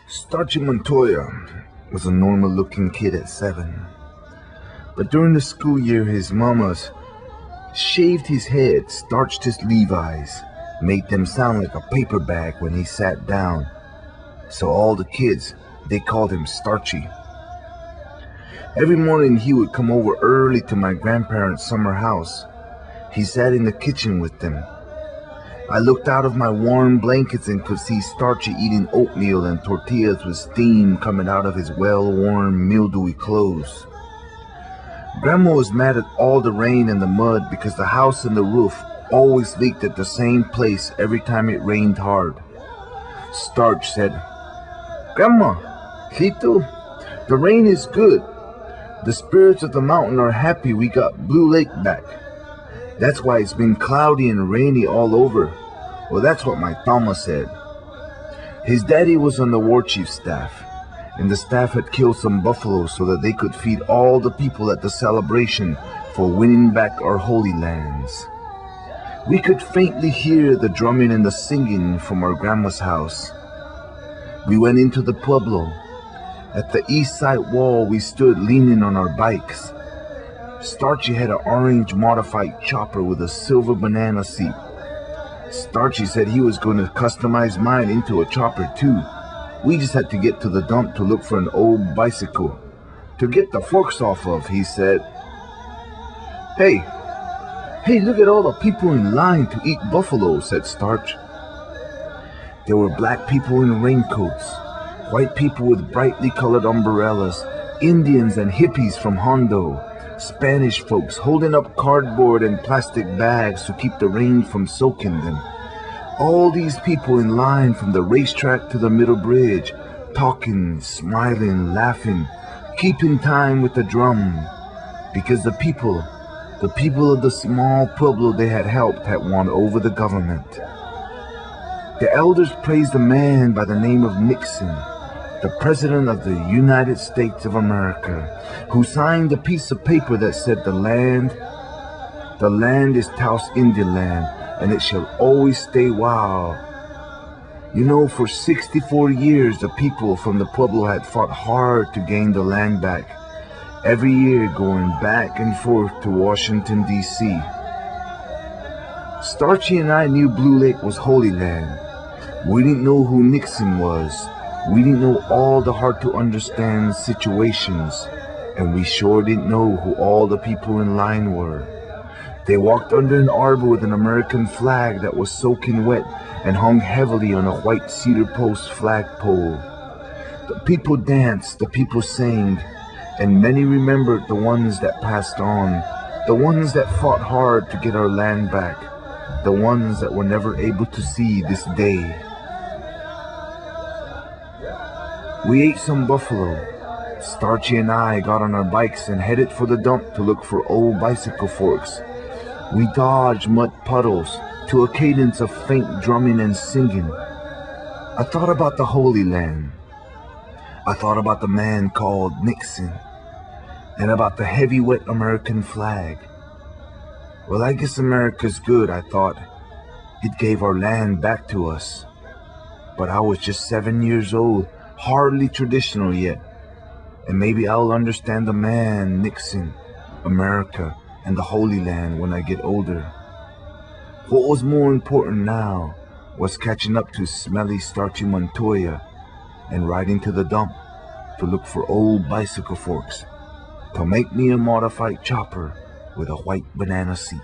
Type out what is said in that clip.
Starchy Montoya was a normal-looking kid at 7. But during the school year, his mamas shaved his head, starched his Levi's, made them sound like a paper bag when he sat down. So all the kids, they called him Starchy. Every morning he would come over early to my grandparents' summer house. He sat in the kitchen with them. I looked out of my warm blankets and could see Starchy eating oatmeal and tortillas with steam coming out of his well-worn, mildewy clothes. Grandma was mad at all the rain and the mud because the house and the roof always leaked at the same place every time it rained hard. Starch said, "Grandma, Tito, the rain is good. The spirits of the mountain are happy we got Blue Lake back. That's why it's been cloudy and rainy all over." Well, that's what my Tama said. His daddy was on the war chief's staff, and the staff had killed some buffaloes so that they could feed all the people at the celebration for winning back our holy lands. We could faintly hear the drumming and the singing from our grandma's house. We went into the pueblo. At the east side wall, we stood leaning on our bikes. Starchy had an orange modified chopper with a silver banana seat. Starchy said he was going to customize mine into a chopper too. We just had to get to the dump to look for an old bicycle to get the forks off of, he said. Hey, look at all the people in line to eat buffalo, said Starch. There were black people in raincoats, white people with brightly colored umbrellas, Indians and hippies from Hondo, Spanish folks holding up cardboard and plastic bags to keep the rain from soaking them. All these people in line from the racetrack to the middle bridge, talking, smiling, laughing, keeping time with the drum, because the people of the small pueblo they had helped had won over the government. The elders praised a man by the name of Nixon, the President of the United States of America, who signed a piece of paper that said the land is Taos Indian land, and it shall always stay wild. You know, for 64 years, the people from the Pueblo had fought hard to gain the land back, every year going back and forth to Washington, D.C. Starchy and I knew Blue Lake was Holy Land. We didn't know who Nixon was. We didn't know all the hard-to-understand situations, and we sure didn't know who all the people in line were. They walked under an arbor with an American flag that was soaking wet and hung heavily on a white cedar post flagpole. The people danced, the people sang, and many remembered the ones that passed on, the ones that fought hard to get our land back, the ones that were never able to see this day. We ate some buffalo. Starchy and I got on our bikes and headed for the dump to look for old bicycle forks. We dodged mud puddles to a cadence of faint drumming and singing. I thought about the Holy Land. I thought about the man called Nixon, and about the heavy wet American flag. Well, I guess America's good, I thought. It gave our land back to us. But I was just 7 years old, hardly traditional yet, and maybe I'll understand the man, Nixon, America, and the Holy Land when I get older. What was more important now was catching up to smelly, starchy Montoya and riding to the dump to look for old bicycle forks to make me a modified chopper with a white banana seat.